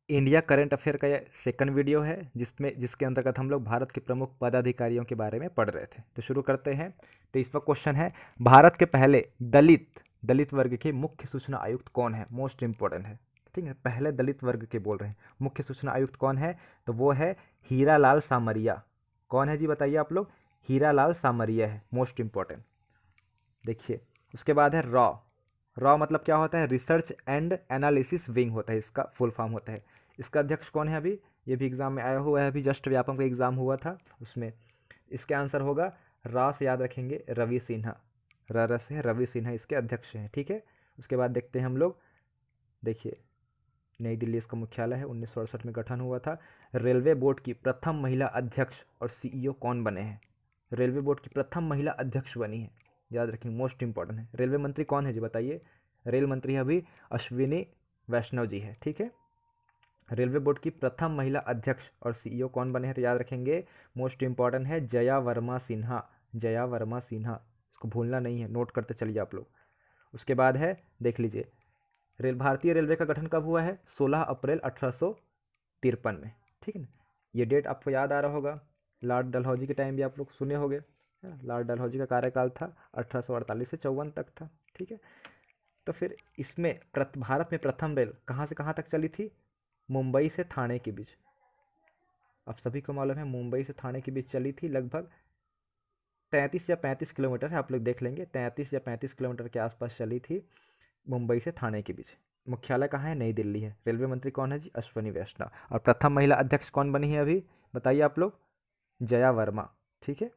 India current affair का ये second video है जिसके अंतर्गत हम लोग भारत के प्रमुख पदाधिकारियों के बारे में पढ़ रहे थे। तो शुरू करते हैं। तो इस पर क्वेश्चन है, भारत के पहले दलित वर्ग के मुख्य सूचना आयुक्त कौन है? मोस्ट इंपॉर्टेंट है, ठीक है। पहले दलित वर्ग के बोल रहे हैं, मुख्य सूचना आयुक्त कौन है? तो वो है हीरालाल सामरिया। कौन है जी, बताइए आप लोग। हीरालाल सामरिया है, मोस्ट इंपॉर्टेंट। देखिए, उसके बाद है रॉ मतलब क्या होता है? रिसर्च एंड एनालिसिस विंग होता है, इसका फुल फॉर्म होता है। इसका अध्यक्ष कौन है? अभी ये भी एग्जाम में आया हुआ है, अभी जस्ट व्यापम का एग्जाम हुआ था उसमें। इसका आंसर होगा रा से याद रखेंगे, रवि सिन्हा। र से रवि सिन्हा इसके अध्यक्ष हैं, ठीक है। उसके बाद देखते हैं हम लोग। देखिए, नई दिल्ली इसका मुख्यालय है, 1968 में गठन हुआ था। रेलवे बोर्ड की प्रथम महिला अध्यक्ष और सीईओ कौन बने हैं? रेलवे बोर्ड की प्रथम महिला अध्यक्ष बनी है, याद रखेंगे, मोस्ट इंपॉर्टेंट है। रेलवे मंत्री कौन है जी, बताइए। रेल मंत्री अभी अश्विनी वैष्णव जी है, ठीक है। रेलवे बोर्ड की प्रथम महिला अध्यक्ष और सीईओ कौन बने हैं? तो याद रखेंगे, मोस्ट इंपॉर्टेंट है जया वर्मा सिन्हा। जया वर्मा सिन्हा, इसको भूलना नहीं है, नोट करते चलिए आप लोग। उसके बाद है, देख लीजिए, भारतीय रेलवे का गठन कब हुआ है? 16 अप्रैल 1853 में, ठीक है ना। ये डेट आपको याद आ रहा होगा, लॉर्ड डलहौजी के टाइम भी आप लोग सुने होंगे, है ना। लॉर्ड डलहौजी का कार्यकाल था 1848 से 54 तक था, ठीक है। तो फिर इसमें भारत में प्रथम रेल कहाँ से कहाँ तक चली थी? मुंबई से थाने के बीच। अब सभी को मालूम है, मुंबई से थाने के बीच चली थी। लगभग 33 या 35 किलोमीटर है, आप लोग देख लेंगे, 33 या 35 किलोमीटर के आसपास चली थी, मुंबई से थाने के बीच। मुख्यालय कहाँ है? नई दिल्ली है। रेलवे मंत्री कौन है जी? अश्विनी वैष्णव। और प्रथम महिला अध्यक्ष कौन बनी है अभी, बताइए आप लोग। जया वर्मा, ठीक है।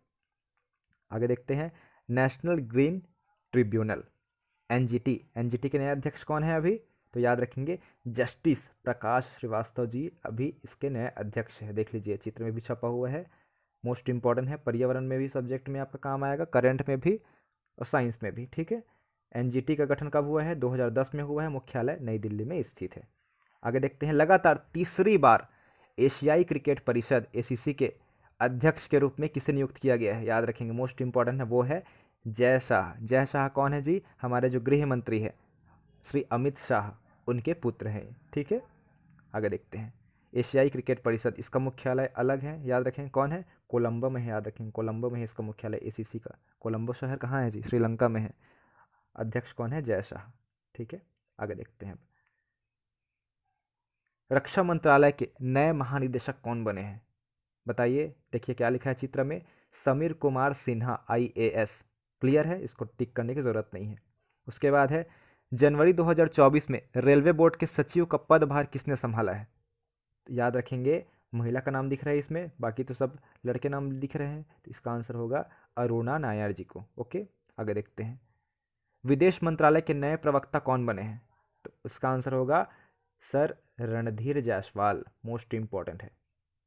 आगे देखते हैं, नेशनल ग्रीन ट्रिब्यूनल, एनजीटी के नए अध्यक्ष कौन है अभी? तो याद रखेंगे, जस्टिस प्रकाश श्रीवास्तव जी अभी इसके नए अध्यक्ष हैं। देख लीजिए, चित्र में भी छपा हुआ है, मोस्ट इंपॉर्टेंट है। पर्यावरण में भी सब्जेक्ट में आपका काम आएगा, करंट में भी और साइंस में भी, ठीक है। एनजीटी का गठन कब हुआ है? 2010 में हुआ है, मुख्यालय नई दिल्ली में स्थित है। आगे देखते हैं, लगातार तीसरी बार एशियाई क्रिकेट परिषद एसीसी के अध्यक्ष के रूप में किसे नियुक्त किया गया है? याद रखेंगे, मोस्ट इंपॉर्टेंट है, वो है जय शाह। जय शाह कौन है जी? हमारे जो गृह मंत्री है श्री अमित शाह, उनके पुत्र हैं, ठीक है। आगे देखते हैं, एशियाई क्रिकेट परिषद, इसका मुख्यालय अलग है, याद रखें, कौन है? कोलंबो में है, याद रखेंगे, कोलंबो में है इसका मुख्यालय एसीसी का। कोलंबो शहर कहाँ है जी? श्रीलंका में है। अध्यक्ष कौन है? जय शाह, ठीक है। आगे देखते हैं, रक्षा मंत्रालय के नए महानिदेशक कौन बने हैं? बताइए। देखिए क्या लिखा है चित्र में, समीर कुमार सिन्हा आईएएस। क्लियर है, इसको टिक करने की जरूरत नहीं है। उसके बाद है, जनवरी 2024 में रेलवे बोर्ड के सचिव का पदभार किसने संभाला है? याद रखेंगे, महिला का नाम दिख रहा है इसमें, बाकी तो सब लड़के नाम दिख रहे हैं, तो इसका आंसर होगा अरुणा नायर जी को, ओके। आगे देखते हैं, विदेश मंत्रालय के नए प्रवक्ता कौन बने हैं? तो उसका आंसर होगा sir Randhir Jaiswal, most important है।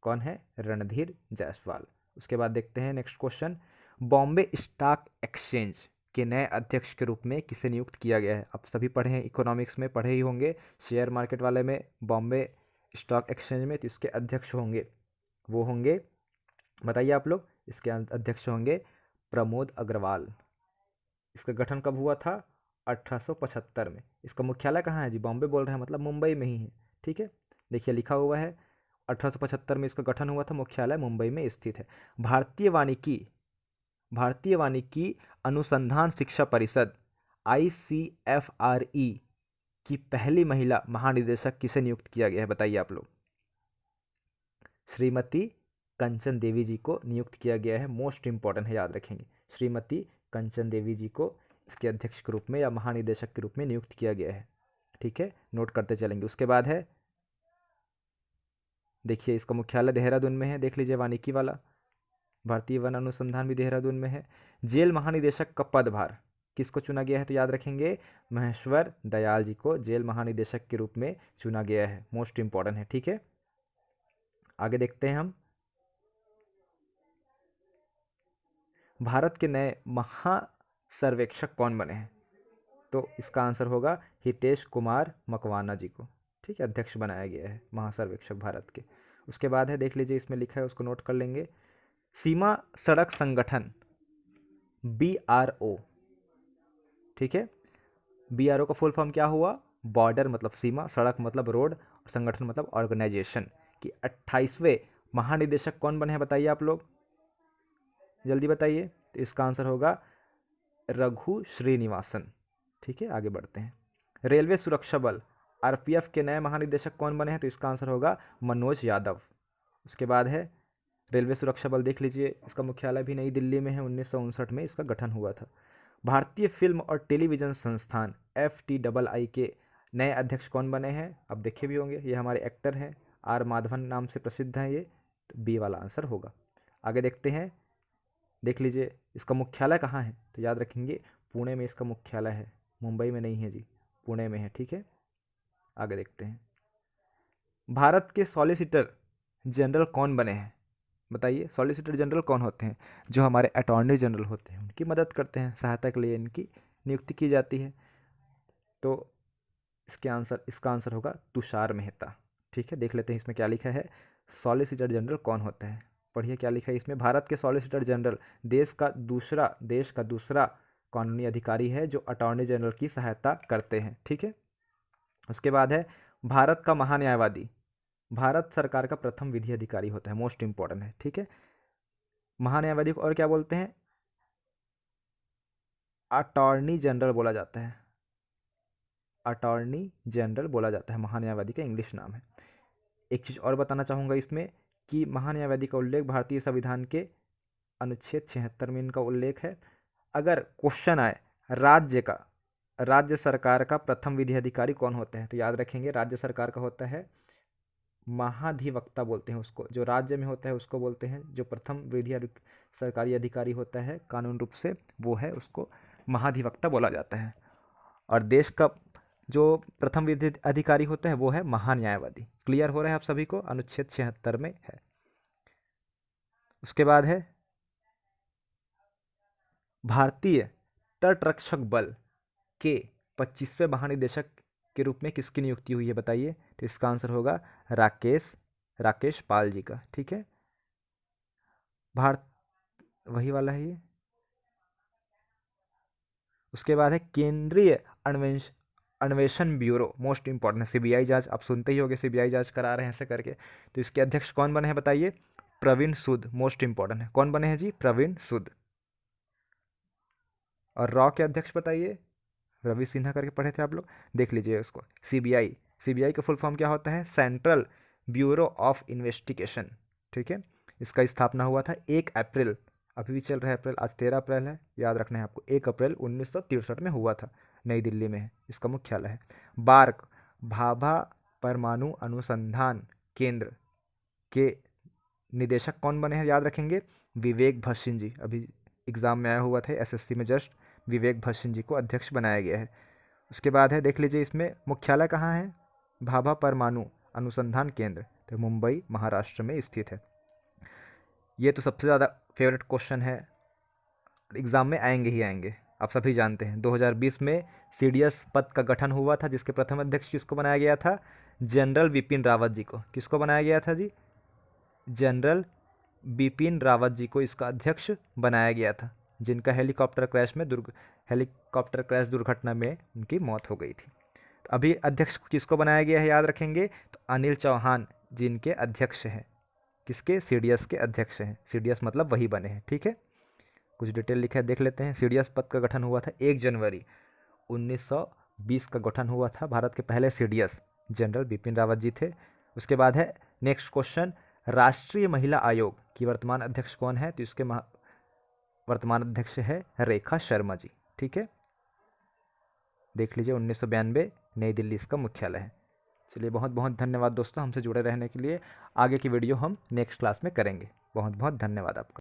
कौन है? रणधीर जायसवाल। उसके बाद देखते हैं next question, Bombay stock exchange के नए अध्यक्ष के रूप में किसे नियुक्त किया गया है? आप सभी पढ़े हैं, इकोनॉमिक्स में पढ़े ही होंगे, शेयर मार्केट वाले में, बॉम्बे स्टॉक एक्सचेंज में, तो इसके अध्यक्ष होंगे, वो होंगे, बताइए आप लोग। इसके अध्यक्ष होंगे प्रमोद अग्रवाल। इसका गठन कब हुआ था? 1875 में। इसका मुख्यालय कहाँ है जी? बॉम्बे बोल रहे हैं, मतलब मुंबई में ही है, ठीक है। देखिए लिखा हुआ है, 1875 में इसका गठन हुआ था, मुख्यालय मुंबई में स्थित है। भारतीय वानिकी अनुसंधान शिक्षा परिषद ICFRE की पहली महिला महानिदेशक किसे नियुक्त किया गया है? बताइए आप लोग। श्रीमती कंचन देवी जी को नियुक्त किया गया है, मोस्ट इंपॉर्टेंट है, याद रखेंगे, श्रीमती कंचन देवी जी को इसके अध्यक्ष के रूप में या महानिदेशक के रूप में नियुक्त किया गया है, ठीक है, नोट करते चलेंगे। उसके बाद है, देखिए इसका मुख्यालय देहरादून में है, देख लीजिए, वानिकी वाला। भारतीय वन अनुसंधान भी देहरादून में है। जेल महानिदेशक का पदभार किसको चुना गया है? तो याद रखेंगे, महेश्वर दयाल जी को जेल महानिदेशक के रूप में चुना गया है, मोस्ट इंपॉर्टेंट है, ठीक है। आगे देखते हैं हम, भारत के नए महासर्वेक्षक कौन बने हैं? तो इसका आंसर होगा हितेश कुमार मकवाना जी को, ठीक है, अध्यक्ष बनाया गया है महासर्वेक्षक भारत के। उसके बाद है, देख लीजिए इसमें लिखा है, उसको नोट कर लेंगे, सीमा सड़क संगठन BRO, ठीक है। BRO का फुल फॉर्म क्या हुआ? बॉर्डर मतलब सीमा, सड़क मतलब रोड, और संगठन मतलब ऑर्गेनाइजेशन, कि 28वें महानिदेशक कौन बने हैं बताइए आप लोग, जल्दी बताइए। तो इसका आंसर होगा रघु श्रीनिवासन। ठीक है, आगे बढ़ते हैं। रेलवे सुरक्षा बल आरपीएफ के नए महानिदेशक कौन बने हैं? तो इसका आंसर होगा मनोज यादव। उसके बाद है रेलवे सुरक्षा बल, देख लीजिए इसका मुख्यालय भी नई दिल्ली में है, 1959 में इसका गठन हुआ था। भारतीय फिल्म और टेलीविज़न संस्थान FTII के नए अध्यक्ष कौन बने हैं? अब देखे भी होंगे, ये हमारे एक्टर हैं, आर माधवन नाम से प्रसिद्ध हैं ये, तो बी वाला आंसर होगा। आगे देखते हैं, देख लीजिए इसका मुख्यालय कहाँ है? तो याद रखेंगे पुणे में इसका मुख्यालय है, मुंबई में नहीं है जी, पुणे में है। ठीक है, आगे देखते हैं। भारत के सॉलिसिटर जनरल कौन बने हैं? बताइए, सॉलिसिटर जनरल कौन होते हैं? जो हमारे अटॉर्नी जनरल होते हैं, उनकी मदद करते हैं, सहायता के लिए इनकी नियुक्ति की जाती है। तो इसका आंसर होगा तुषार मेहता। ठीक है, देख लेते हैं इसमें क्या लिखा है। सॉलिसिटर जनरल कौन होता है? पढ़िए क्या लिखा है इसमें। भारत के सॉलिसिटर जनरल देश का दूसरा कानूनी अधिकारी है जो अटॉर्नी जनरल की सहायता करते हैं। ठीक है, उसके बाद है भारत का महान्यायवादी, भारत सरकार का प्रथम विधि अधिकारी होता है, मोस्ट इंपॉर्टेंट है। ठीक है, महान्यायवादी को और क्या बोलते हैं? अटॉर्नी जनरल बोला जाता है, अटॉर्नी जनरल बोला जाता है, महान्यायवादी का इंग्लिश नाम है। एक चीज़ और बताना चाहूँगा इसमें कि महान्यायवादी का उल्लेख भारतीय संविधान के अनुच्छेद 76 में इनका उल्लेख है। अगर क्वेश्चन आए राज्य सरकार का प्रथम विधि अधिकारी कौन होते हैं, तो याद रखेंगे राज्य सरकार का होता है महाधिवक्ता बोलते हैं उसको, जो राज्य में होता है उसको बोलते हैं, जो प्रथम सरकारी अधिकारी होता है कानून रूप से, वो है उसको महाधिवक्ता बोला जाता है। और देश का जो प्रथम विधि अधिकारी होता है वो है महान्यायवादी। क्लियर हो रहा है आप सभी को? अनुच्छेद 76 में है। उसके बाद है भारतीय तटरक्षक बल के 25वें महानिदेशक के रूप में किसकी नियुक्ति हुई है बताइए? तो इसका आंसर होगा राकेश पाल जी का। ठीक है, भारत वही वाला है ये। उसके बाद है केंद्रीय अन्वेषण ब्यूरो, मोस्ट इंपॉर्टेंट, सीबीआई जांच आप सुनते ही होंगे, सीबीआई जांच करा रहे हैं ऐसे करके। तो इसके अध्यक्ष कौन बने हैं बताइए? प्रवीण सूद, मोस्ट इंपॉर्टेंट है। कौन बने हैं जी? प्रवीण सूद। और रॉ के अध्यक्ष बताइए? रवि सिन्हा करके पढ़े थे आप लोग, देख लीजिए उसको। सीबीआई का फुल फॉर्म क्या होता है? Central bureau of investigation. ठीक है, इसका स्थापना हुआ था 1 अप्रैल, अभी भी चल रहा है अप्रैल, आज 13 अप्रैल है, याद रखना है आपको, 1 अप्रैल 1963 में हुआ था, नई दिल्ली में है, इसका मुख्यालय है। बार्क भाभा परमाणु अनुसंधान केंद्र के निदेशक कौन बने हैं? याद रखेंगे विवेक भसीन जी, अभी एग्जाम में आया हुआ था एसएससी में जस्ट, विवेक भसीन जी को अध्यक्ष बनाया गया है। उसके बाद है, देख लीजिए इसमें मुख्यालय कहाँ है? भाभा परमाणु अनुसंधान केंद्र, तो मुंबई महाराष्ट्र में स्थित है। ये तो सबसे ज़्यादा फेवरेट क्वेश्चन है, एग्ज़ाम में आएंगे ही आएंगे, आप सभी जानते हैं। 2020 में सीडीएस पद का गठन हुआ था, जिसके प्रथम अध्यक्ष किसको बनाया गया था? जनरल बिपिन रावत जी को। किसको बनाया गया था जी? जनरल बिपिन रावत जी को इसका अध्यक्ष बनाया गया था, जिनका हेलीकॉप्टर क्रैश दुर्घटना में उनकी मौत हो गई थी। तो अभी अध्यक्ष किसको बनाया गया है याद रखेंगे? तो अनिल चौहान जिनके अध्यक्ष हैं, किसके? सीडीएस के अध्यक्ष हैं, सीडीएस मतलब वही बने हैं। ठीक है, कुछ डिटेल लिखा है देख लेते हैं। सीडीएस पद का गठन हुआ था 1 जनवरी 1920 का गठन हुआ था। भारत के पहले सीडीएस जनरल बिपिन रावत जी थे। उसके बाद है नेक्स्ट क्वेश्चन, राष्ट्रीय महिला आयोग की वर्तमान अध्यक्ष कौन है? तो इसके वर्तमान अध्यक्ष है रेखा शर्मा जी। ठीक है, देख लीजिए 1992 नई दिल्ली इसका मुख्यालय है। चलिए, बहुत बहुत धन्यवाद दोस्तों हमसे जुड़े रहने के लिए। आगे की वीडियो हम नेक्स्ट क्लास में करेंगे। बहुत बहुत धन्यवाद आपका।